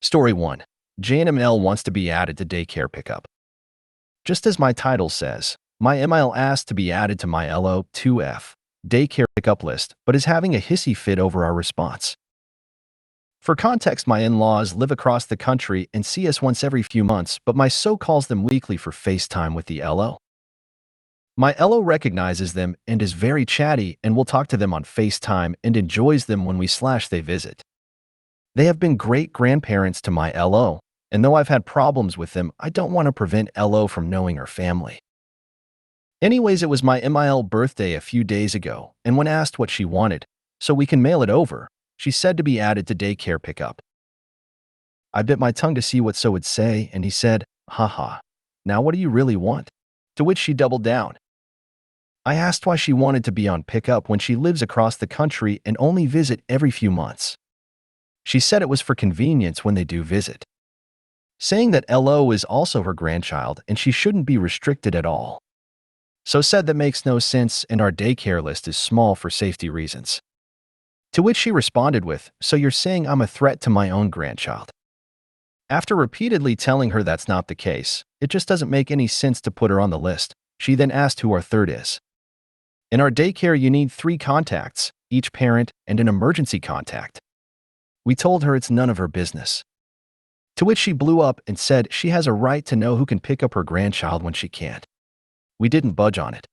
Story 1. JNMIL wants to be added to daycare pickup. Just as my title says, my MIL asked to be added to my LO2F daycare pickup list, but is having a hissy fit over our response. For context, my in-laws live across the country and see us once every few months, but my SO calls them weekly for FaceTime with the LO. My LO recognizes them and is very chatty and will talk to them on FaceTime and enjoys them when they visit. They have been great grandparents to my LO, and though I've had problems with them, I don't want to prevent LO from knowing her family. Anyways, it was my MIL birthday a few days ago, and when asked what she wanted, so we can mail it over, she said to be added to daycare pickup. I bit my tongue to see what So would say, and he said, "Haha, now what do you really want?" To which she doubled down. I asked why she wanted to be on pickup when she lives across the country and only visit every few months. She said it was for convenience when they do visit, saying that LO is also her grandchild and she shouldn't be restricted at all. So said that makes no sense and our daycare list is small for safety reasons. To which she responded with, "So you're saying I'm a threat to my own grandchild?" After repeatedly telling her that's not the case, it just doesn't make any sense to put her on the list, she then asked who our third is. In our daycare, you need 3 contacts, each parent and an emergency contact. We told her it's none of her business. To which she blew up and said she has a right to know who can pick up her grandchild when she can't. We didn't budge on it.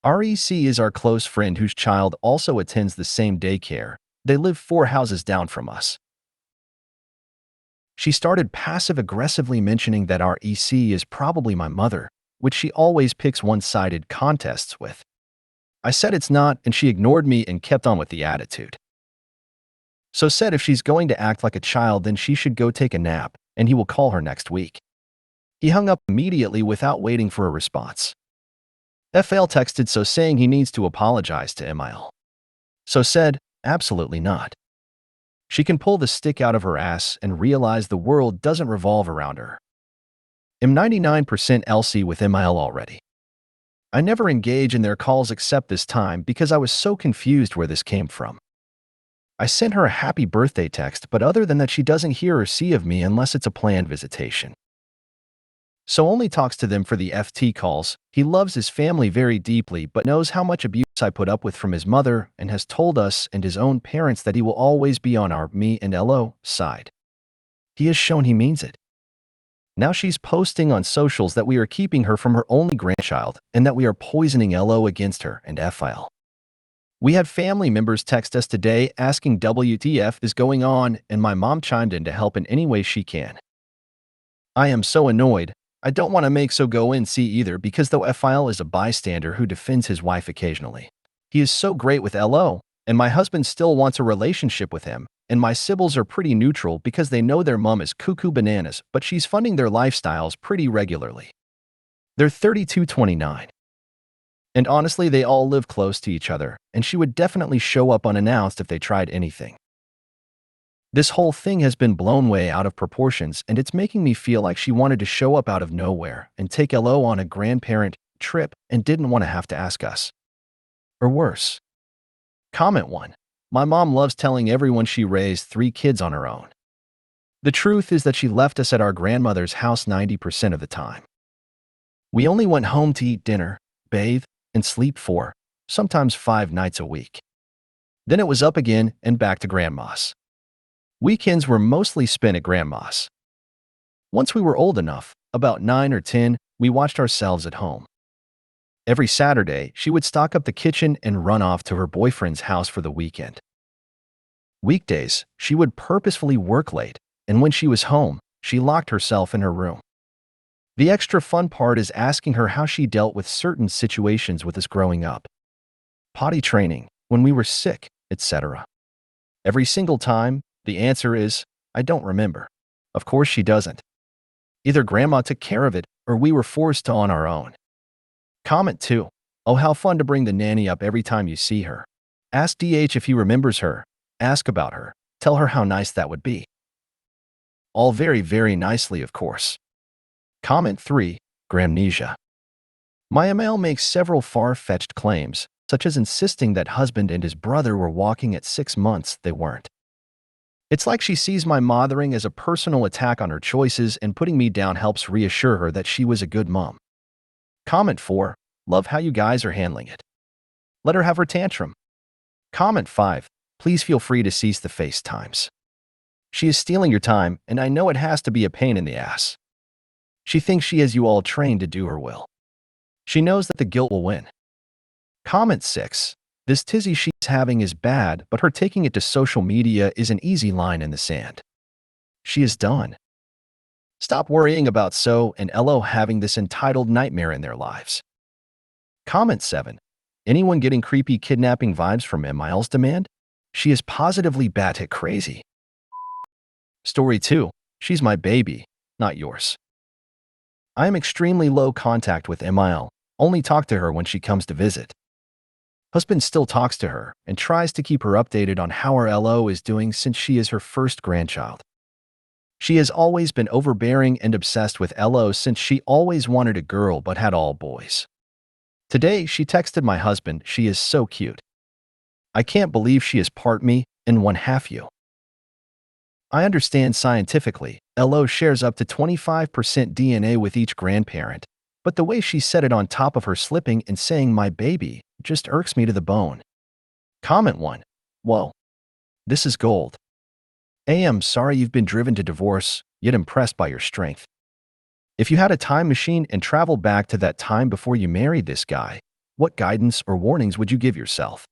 REC is our close friend whose child also attends the same daycare. They live 4 houses down from us. She started passive-aggressively mentioning that REC is probably my mother, which she always picks one-sided contests with. I said it's not, and she ignored me and kept on with the attitude. So said if she's going to act like a child, then she should go take a nap, and he will call her next week. He hung up immediately without waiting for a response. FL texted So saying he needs to apologize to MIL. So said, absolutely not. She can pull the stick out of her ass and realize the world doesn't revolve around her. I'm 99% LC with MIL already. I never engage in their calls except this time because I was so confused where this came from. I sent her a happy birthday text, but other than that she doesn't hear or see of me unless it's a planned visitation. So only talks to them for the FT calls. He loves his family very deeply but knows how much abuse I put up with from his mother and has told us and his own parents that he will always be on our me and LO side. He has shown he means it. Now she's posting on socials that we are keeping her from her only grandchild and that we are poisoning LO against her and FL. We had family members text us today asking WTF is going on, and my mom chimed in to help in any way she can. I am so annoyed. I don't want to make So go in see either because though FL is a bystander who defends his wife occasionally, he is so great with LO, and my husband still wants a relationship with him, and my siblings are pretty neutral because they know their mom is cuckoo bananas, but she's funding their lifestyles pretty regularly. They're 32-29. And honestly, they all live close to each other, and she would definitely show up unannounced if they tried anything. This whole thing has been blown way out of proportions, and it's making me feel like she wanted to show up out of nowhere and take LO on a grandparent trip and didn't want to have to ask us. Or worse. Comment 1. My mom loves telling everyone she raised 3 kids on her own. The truth is that she left us at our grandmother's house 90% of the time. We only went home to eat dinner, bathe, and sleep 4, sometimes 5 nights a week. Then it was up again and back to grandma's. Weekends were mostly spent at grandma's. Once we were old enough, about 9 or 10, we watched ourselves at home. Every Saturday, she would stock up the kitchen and run off to her boyfriend's house for the weekend. Weekdays, she would purposefully work late, and when she was home, she locked herself in her room. The extra fun part is asking her how she dealt with certain situations with us growing up. Potty training, when we were sick, etc. Every single time, the answer is, I don't remember. Of course she doesn't. Either grandma took care of it, or we were forced to on our own. Comment 2. Oh, how fun to bring the nanny up every time you see her. Ask DH if he remembers her. Ask about her. Tell her how nice that would be. All very, very nicely, of course. Comment 3. Gramnesia. My ML makes several far-fetched claims, such as insisting that husband and his brother were walking at 6 months. They weren't. It's like she sees my mothering as a personal attack on her choices, and putting me down helps reassure her that she was a good mom. Comment 4. Love how you guys are handling it. Let her have her tantrum. Comment 5. Please feel free to cease the FaceTimes. She is stealing your time, and I know it has to be a pain in the ass. She thinks she has you all trained to do her will. She knows that the guilt will win. Comment 6. This tizzy she's having is bad, but her taking it to social media is an easy line in the sand. She is done. Stop worrying about So and LO having this entitled nightmare in their lives. Comment 7. Anyone getting creepy kidnapping vibes from JNMIL's demand? She is positively batshit crazy. Story 2. She's my baby, not yours. I am extremely low contact with JNMIL, only talk to her when she comes to visit. Husband still talks to her and tries to keep her updated on how her LO is doing since she is her first grandchild. She has always been overbearing and obsessed with LO since she always wanted a girl but had all boys. Today, she texted my husband, she is so cute. I can't believe she is part me and one half you. I understand scientifically, LO shares up to 25% DNA with each grandparent, but the way she said it on top of her slipping and saying my baby just irks me to the bone. Comment 1. Whoa. This is gold. I'm sorry you've been driven to divorce, yet impressed by your strength. If you had a time machine and traveled back to that time before you married this guy, what guidance or warnings would you give yourself?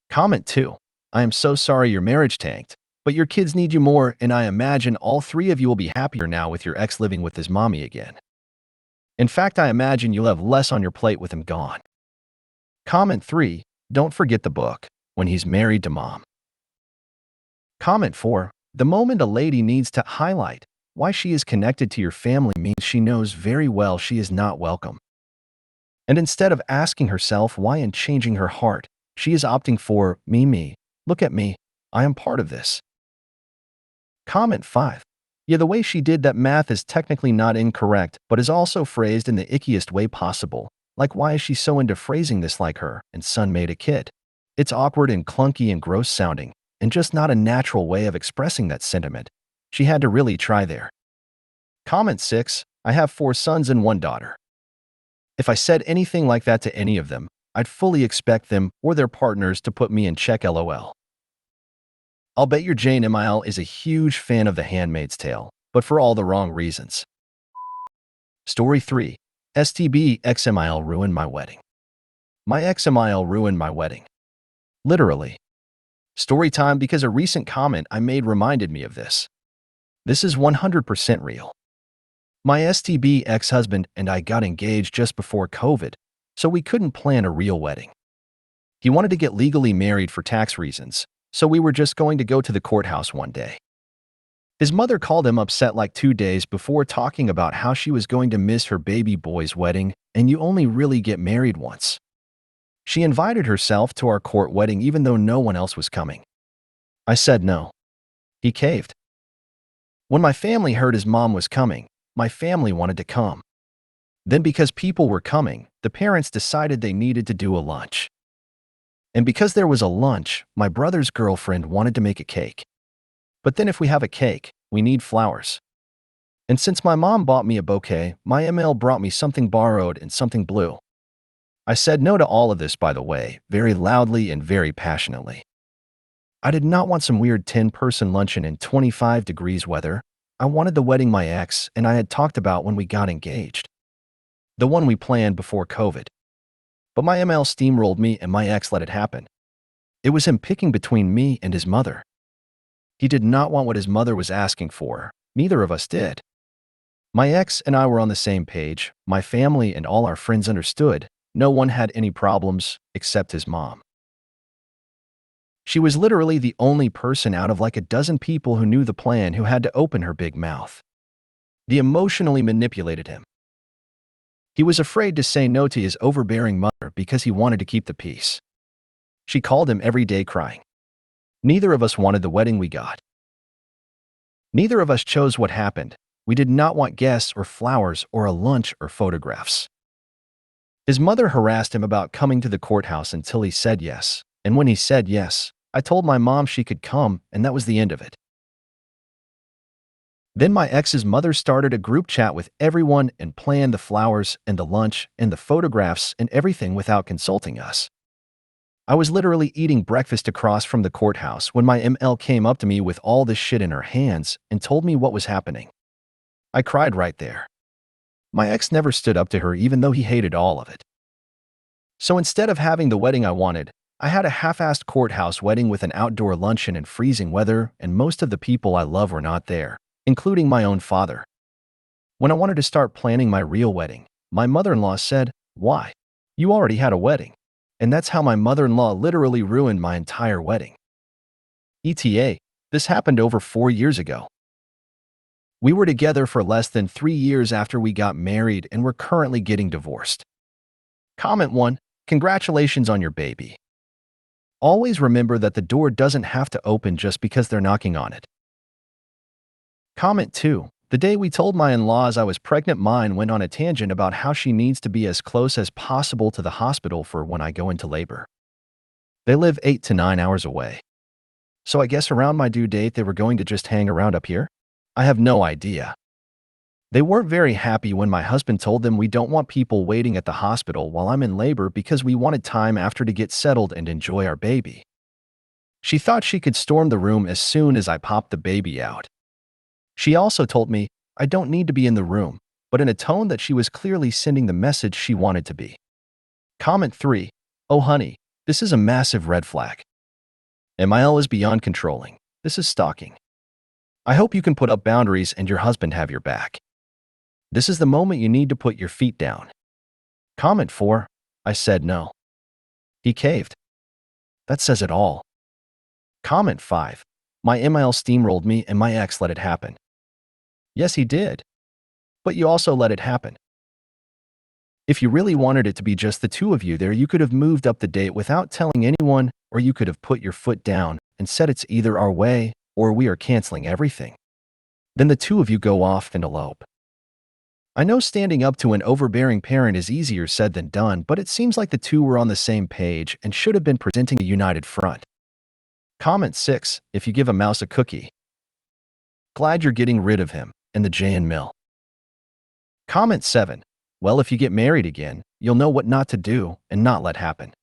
Comment 2. I am so sorry your marriage tanked, but your kids need you more, and I imagine all 3 of you will be happier now with your ex living with his mommy again. In fact, I imagine you'll have less on your plate with him gone. Comment 3. Don't forget the book, When He's Married to Mom. Comment 4. The moment a lady needs to highlight why she is connected to your family means she knows very well she is not welcome. And instead of asking herself why and changing her heart, she is opting for me, look at me, I am part of this. Comment 5. Yeah, the way she did that math is technically not incorrect, but is also phrased in the ickiest way possible. Like, why is she so into phrasing this like her and son made a kid? It's awkward and clunky and gross sounding, and just not a natural way of expressing that sentiment. She had to really try there. Comment 6. I have 4 sons and 1 daughter. If I said anything like that to any of them, I'd fully expect them or their partners to put me in check, LOL. I'll bet your JNMIL is a huge fan of The Handmaid's Tale, but for all the wrong reasons. Story 3. STB XMIL ruined my wedding. My XMIL ruined my wedding. Literally. Story time, because a recent comment I made reminded me of this. This is 100% real. My STB ex-husband and I got engaged just before COVID, so we couldn't plan a real wedding. He wanted to get legally married for tax reasons, so we were just going to go to the courthouse one day. His mother called him upset like 2 days before, talking about how she was going to miss her baby boy's wedding, and you only really get married once. She invited herself to our court wedding even though no one else was coming. I said no. He caved. When my family heard his mom was coming, my family wanted to come. Then, because people were coming, the parents decided they needed to do a lunch. And because there was a lunch, my brother's girlfriend wanted to make a cake. But then if we have a cake, we need flowers. And since my mom bought me a bouquet, my ML brought me something borrowed and something blue. I said no to all of this, by the way, very loudly and very passionately. I did not want some weird 10-person luncheon in 25 degrees weather. I wanted the wedding my ex and I had talked about when we got engaged. The one we planned before COVID. But my ML steamrolled me and my ex let it happen. It was him picking between me and his mother. He did not want what his mother was asking for. Neither of us did. My ex and I were on the same page. My family and all our friends understood. No one had any problems except his mom. She was literally the only person out of like a dozen people who knew the plan who had to open her big mouth. They emotionally manipulated him. He was afraid to say no to his overbearing mother because he wanted to keep the peace. She called him every day crying. Neither of us wanted the wedding we got. Neither of us chose what happened. We did not want guests or flowers or a lunch or photographs. His mother harassed him about coming to the courthouse until he said yes, and when he said yes, I told my mom she could come, and that was the end of it. Then my ex's mother started a group chat with everyone and planned the flowers and the lunch and the photographs and everything without consulting us. I was literally eating breakfast across from the courthouse when my ML came up to me with all this shit in her hands and told me what was happening. I cried right there. My ex never stood up to her even though he hated all of it. So instead of having the wedding I wanted, I had a half-assed courthouse wedding with an outdoor luncheon in freezing weather, and most of the people I love were not there, including my own father. When I wanted to start planning my real wedding, my mother-in-law said, "Why? You already had a wedding." And that's how my mother-in-law literally ruined my entire wedding. ETA, this happened over 4 years ago. We were together for less than 3 years after we got married and we're currently getting divorced. Comment 1. Congratulations on your baby. Always remember that the door doesn't have to open just because they're knocking on it. Comment 2. The day we told my in-laws I was pregnant, mine went on a tangent about how she needs to be as close as possible to the hospital for when I go into labor. They live 8 to 9 hours away. So I guess around my due date they were going to just hang around up here? I have no idea. They weren't very happy when my husband told them we don't want people waiting at the hospital while I'm in labor because we wanted time after to get settled and enjoy our baby. She thought she could storm the room as soon as I popped the baby out. She also told me I don't need to be in the room, but in a tone that she was clearly sending the message she wanted to be. Comment 3. Oh honey, this is a massive red flag. MIL is beyond controlling. This is stalking. I hope you can put up boundaries and your husband have your back. This is the moment you need to put your feet down. Comment 4. I said no. He caved. That says it all. Comment 5. My MIL steamrolled me and my ex let it happen. Yes, he did. But you also let it happen. If you really wanted it to be just the two of you there, you could have moved up the date without telling anyone, or you could have put your foot down and said it's either our way or we are canceling everything. Then the two of you go off and elope. I know standing up to an overbearing parent is easier said than done, but it seems like the two were on the same page and should have been presenting a united front. Comment 6. If you give a mouse a cookie. Glad you're getting rid of him and the JNMIL. Comment 7. Well, if you get married again, you'll know what not to do and not let happen.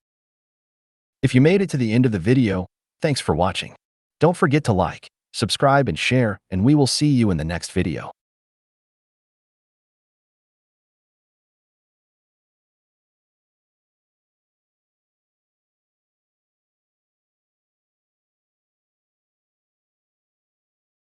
If you made it to the end of the video, thanks for watching. Don't forget to like, subscribe, and share, and we will see you in the next video.